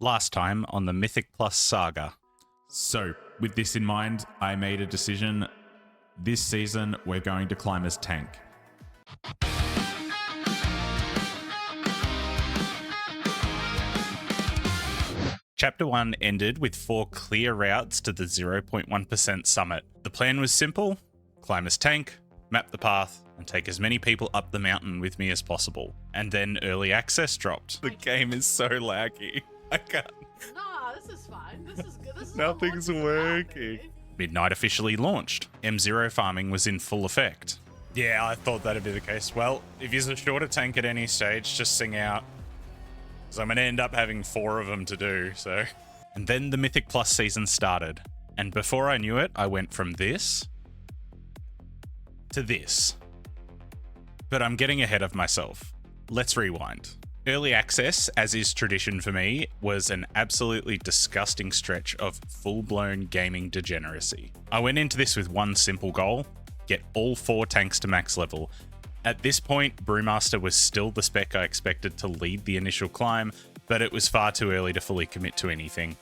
Last time on the Mythic Saga. So, with this in mind, I made a decision. This season, we're going to climb as tank. Chapter 1 ended with 4 clear routes to the 0.1% summit. The plan was simple: climb as tank, map the path, and take as many people up the mountain with me as possible. And then early access dropped. The game is so laggy. I can't. Nah, this is fine. This is good. This is Nothing's working. Midnight officially launched. M0 farming was in full effect. Yeah, I thought that'd be the case. Well, if you're a shorter tank at any stage, just sing out. So I'm going to end up having 4 of them to do, so. And then the Mythic Plus season started. And before I knew it, I went from this to this. But I'm getting ahead of myself. Let's rewind. Early access, as is tradition for me, was an absolutely disgusting stretch of full-blown gaming degeneracy. I went into this with one simple goal: get all 4 tanks to max level. At this point, Brewmaster was still the spec I expected to lead the initial climb, but it was far too early to fully commit to anything.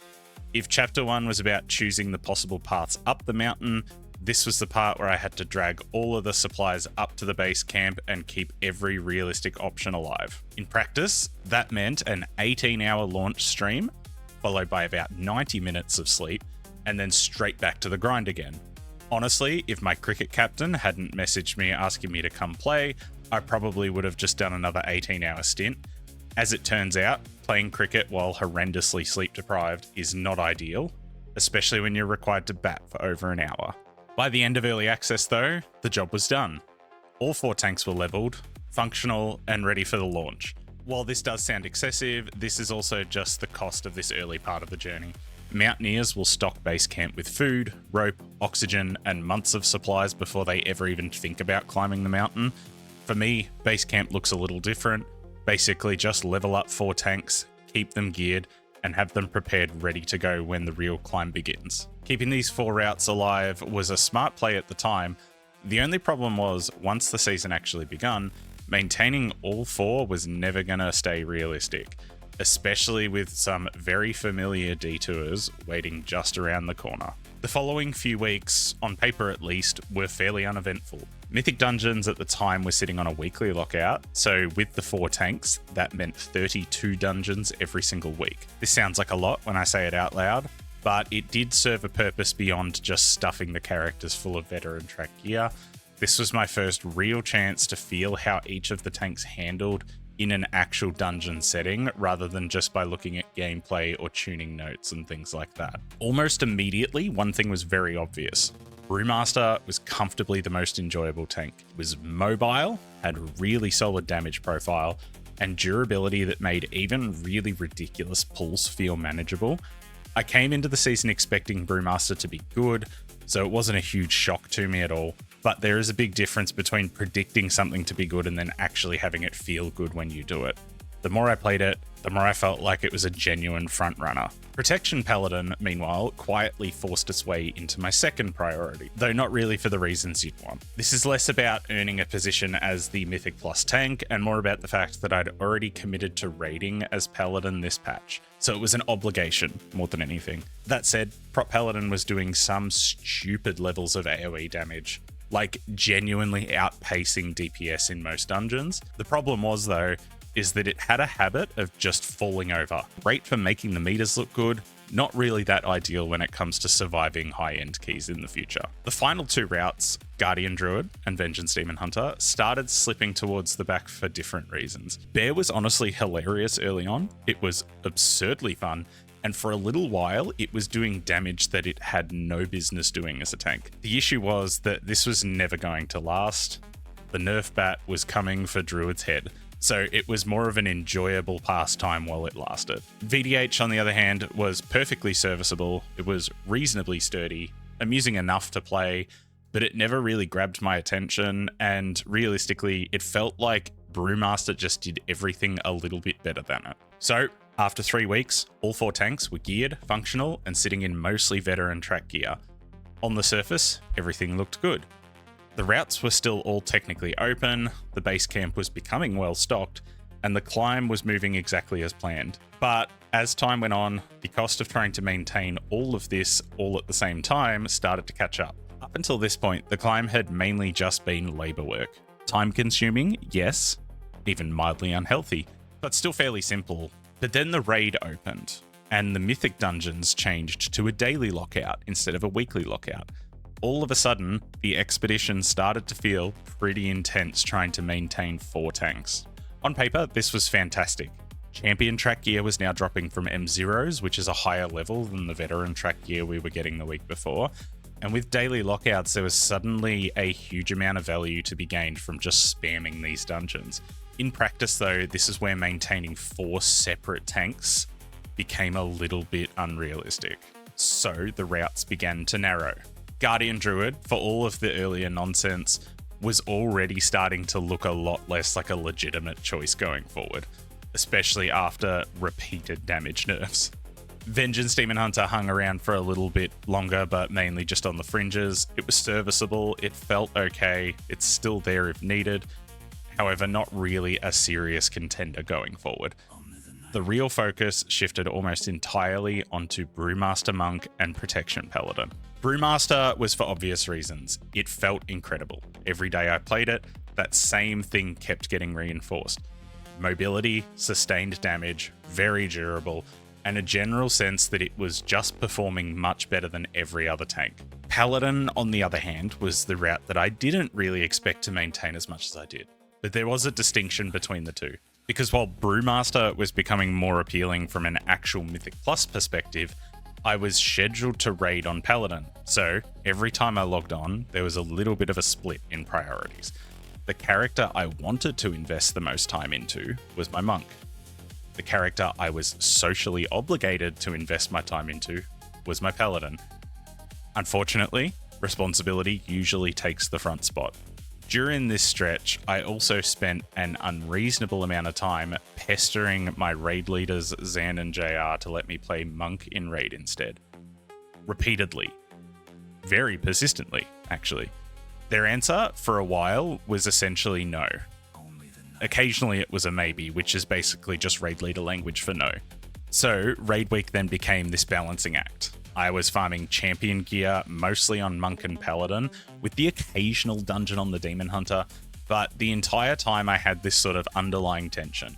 If Chapter 1 was about choosing the possible paths up the mountain, this was the part where I had to drag all of the supplies up to the base camp and keep every realistic option alive. In practice, that meant an 18-hour launch stream, followed by about 90 minutes of sleep, and then straight back to the grind again. Honestly, if my cricket captain hadn't messaged me asking me to come play, I probably would have just done another 18-hour stint. As it turns out, playing cricket while horrendously sleep deprived is not ideal, especially when you're required to bat for over an hour. By the end of early access though, the job was done. All 4 tanks were leveled, functional, and ready for the launch. While this does sound excessive, this is also just the cost of this early part of the journey. Mountaineers will stock base camp with food, rope, oxygen, and months of supplies before they ever even think about climbing the mountain. For me, base camp looks a little different. Basically just level up 4 tanks, keep them geared, and have them prepared ready to go when the real climb begins. Keeping these 4 routes alive was a smart play at the time. The only problem was, once the season actually begun, maintaining all 4 was never gonna stay realistic, especially with some very familiar detours waiting just around the corner. The following few weeks, on paper at least, were fairly uneventful. Mythic Dungeons at the time were sitting on a weekly lockout, so with the 4 tanks, that meant 32 dungeons every single week. This sounds like a lot when I say it out loud, but it did serve a purpose beyond just stuffing the characters full of veteran track gear. This was my first real chance to feel how each of the tanks handled in an actual dungeon setting, rather than just by looking at gameplay or tuning notes and things like that. Almost immediately, one thing was very obvious. Brewmaster was comfortably the most enjoyable tank. It was mobile, had really solid damage profile, and durability that made even really ridiculous pulls feel manageable. I came into the season expecting Brewmaster to be good, so it wasn't a huge shock to me at all. But there is a big difference between predicting something to be good and then actually having it feel good when you do it. The more I played it, the more I felt like it was a genuine frontrunner. Protection Paladin, meanwhile, quietly forced its way into my second priority, though not really for the reasons you'd want. This is less about earning a position as the Mythic Plus tank, and more about the fact that I'd already committed to raiding as Paladin this patch, so it was an obligation more than anything. That said, Prot Paladin was doing some stupid levels of AoE damage, like genuinely outpacing DPS in most dungeons. The problem was though, is that it had a habit of just falling over. Great for making the meters look good, not really that ideal when it comes to surviving high-end keys in the future. The final 2 routes, Guardian Druid and Vengeance Demon Hunter, started slipping towards the back for different reasons. Bear was honestly hilarious early on. It was absurdly fun, and for a little while, it was doing damage that it had no business doing as a tank. The issue was that this was never going to last. The nerf bat was coming for Druid's head, so it was more of an enjoyable pastime while it lasted. VDH, on the other hand, was perfectly serviceable. It was reasonably sturdy, amusing enough to play, but it never really grabbed my attention, and realistically, it felt like Brewmaster just did everything a little bit better than it. So, after 3 weeks, all 4 tanks were geared, functional, and sitting in mostly veteran track gear. On the surface, everything looked good. The routes were still all technically open, the base camp was becoming well stocked, and the climb was moving exactly as planned. But As time went on, the cost of trying to maintain all of this all at the same time started to catch up. Up until this point, the climb had mainly just been labor work. Time consuming, yes, even mildly unhealthy, but still fairly simple. But then the raid opened, and the mythic dungeons changed to a daily lockout instead of a weekly lockout. All of a sudden, the expedition started to feel pretty intense trying to maintain 4 tanks. On paper, this was fantastic. Champion track gear was now dropping from M0s, which is a higher level than the veteran track gear we were getting the week before. And with daily lockouts, there was suddenly a huge amount of value to be gained from just spamming these dungeons. In practice, though, this is where maintaining 4 separate tanks became a little bit unrealistic. So the routes began to narrow. Guardian Druid, for all of the earlier nonsense, was already starting to look a lot less like a legitimate choice going forward, especially after repeated damage nerfs. Vengeance Demon Hunter hung around for a little bit longer, but mainly just on the fringes. It was serviceable, it felt okay, it's still there if needed, however not really a serious contender going forward. The real focus shifted almost entirely onto Brewmaster Monk and Protection Paladin. Brewmaster was for obvious reasons. It felt incredible. Every day I played it, that same thing kept getting reinforced. Mobility, sustained damage, very durable, and a general sense that it was just performing much better than every other tank. Paladin, on the other hand, was the route that I didn't really expect to maintain as much as I did. But there was a distinction between the two. Because while Brewmaster was becoming more appealing from an actual Mythic Plus perspective, I was scheduled to raid on Paladin. So every time I logged on, there was a little bit of a split in priorities. The character I wanted to invest the most time into was my monk. The character I was socially obligated to invest my time into was my paladin. Unfortunately, responsibility usually takes the front spot. During this stretch, I also spent an unreasonable amount of time pestering my raid leaders Zan and JR to let me play monk in raid instead. Repeatedly. Very persistently, actually. Their answer, for a while, was essentially no. Occasionally it was a maybe, which is basically just raid leader language for no. So, raid week then became this balancing act. I was farming champion gear, mostly on monk and paladin, with the occasional dungeon on the demon hunter, but the entire time I had this sort of underlying tension.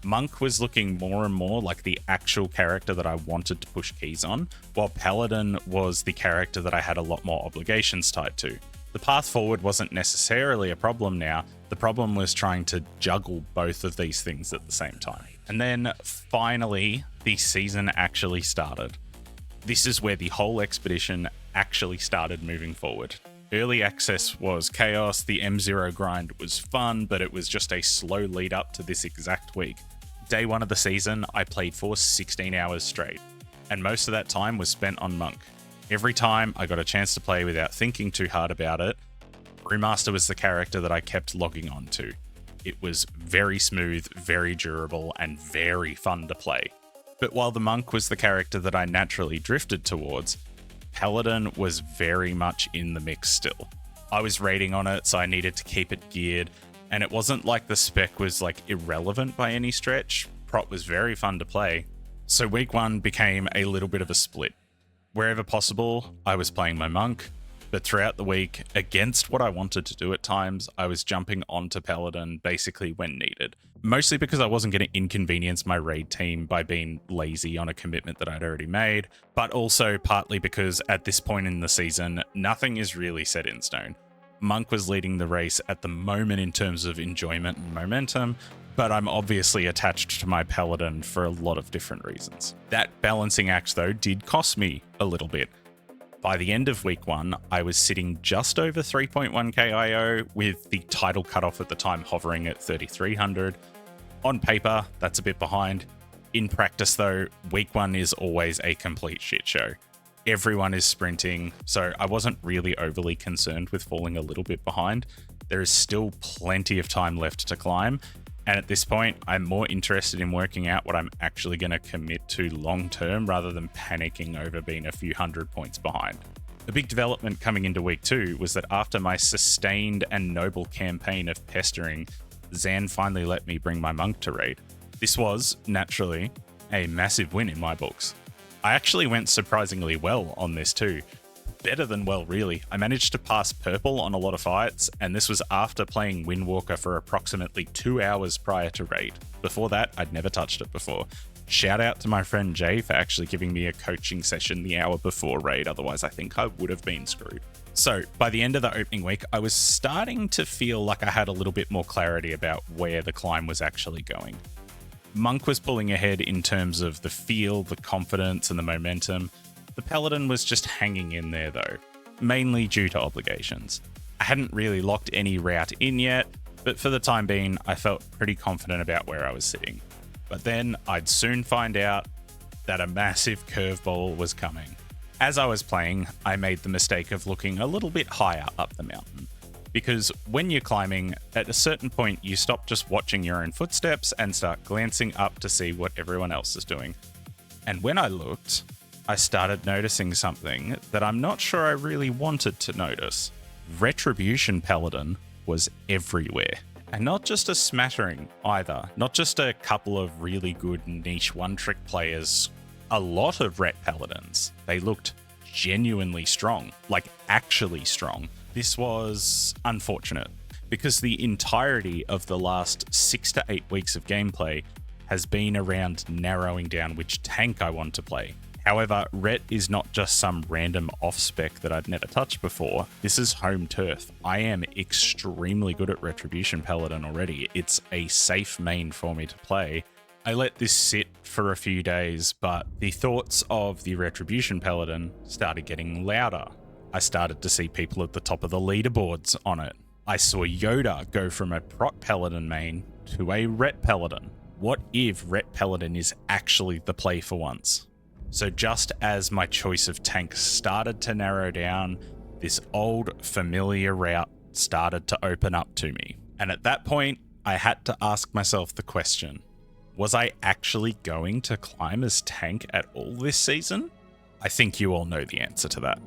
Monk was looking more and more like the actual character that I wanted to push keys on, while paladin was the character that I had a lot more obligations tied to. The path forward wasn't necessarily a problem now, the problem was trying to juggle both of these things at the same time. And then, finally, the season actually started. This is where the whole expedition actually started moving forward. Early access was chaos, the M0 grind was fun, but it was just a slow lead up to this exact week. Day 1 of the season, I played for 16 hours straight, and most of that time was spent on monk. Every time I got a chance to play without thinking too hard about it, Brewmaster was the character that I kept logging on to. It was very smooth, very durable, and very fun to play. But while the monk was the character that I naturally drifted towards, paladin was very much in the mix still. I was raiding on it, so I needed to keep it geared, and it wasn't like the spec was irrelevant by any stretch. Prot was very fun to play. So week 1 became a little bit of a split. Wherever possible, I was playing my monk, but throughout the week, against what I wanted to do at times, I was jumping onto paladin basically when needed. Mostly because I wasn't going to inconvenience my raid team by being lazy on a commitment that I'd already made, but also partly because at this point in the season, nothing is really set in stone. Monk was leading the race at the moment in terms of enjoyment and momentum, but I'm obviously attached to my paladin for a lot of different reasons. That balancing act, though, did cost me a little bit. By the end of week 1, I was sitting just over 3.1k IO, with the title cutoff at the time hovering at 3,300. On paper, that's a bit behind. In practice, though, week 1 is always a complete shit show. Everyone is sprinting, so I wasn't really overly concerned with falling a little bit behind. There is still plenty of time left to climb, and at this point, I'm more interested in working out what I'm actually going to commit to long term rather than panicking over being a few hundred points behind. A big development coming into week 2 was that after my sustained and noble campaign of pestering, Zan finally let me bring my monk to raid. This was, naturally, a massive win in my books. I actually went surprisingly well on this too. Better than well, really. I managed to pass purple on a lot of fights, and this was after playing Windwalker for approximately 2 hours prior to raid. Before that, I'd never touched it before. Shout out to my friend Jay for actually giving me a coaching session the hour before raid, otherwise I think I would have been screwed. So, by the end of the opening week, I was starting to feel like I had a little bit more clarity about where the climb was actually going. Monk was pulling ahead in terms of the feel, the confidence, and the momentum. The Paladin was just hanging in there though, mainly due to obligations. I hadn't really locked any route in yet, but for the time being, I felt pretty confident about where I was sitting. But then I'd soon find out that a massive curveball was coming. As I was playing, I made the mistake of looking a little bit higher up the mountain. Because when you're climbing, at a certain point you stop just watching your own footsteps and start glancing up to see what everyone else is doing. And when I looked, I started noticing something that I'm not sure I really wanted to notice. Retribution Paladin was everywhere. And not just a smattering either, not just a couple of really good niche one-trick players. A lot of Ret Paladins. They looked genuinely strong, like actually strong. This was unfortunate because the entirety of the last 6 to 8 weeks of gameplay has been around narrowing down which tank I want to play. However, Ret is not just some random off-spec that I'd never touched before. This is home turf. I am extremely good at Retribution Paladin already. It's a safe main for me to play. I let this sit for a few days, but the thoughts of the Retribution Paladin started getting louder. I started to see people at the top of the leaderboards on it. I saw Yoda go from a Prot Paladin main to a Ret Paladin. What if Ret Paladin is actually the play for once? So just as my choice of tank started to narrow down, this old familiar route started to open up to me. And at that point, I had to ask myself the question, was I actually going to climb as tank at all this season? I think you all know the answer to that.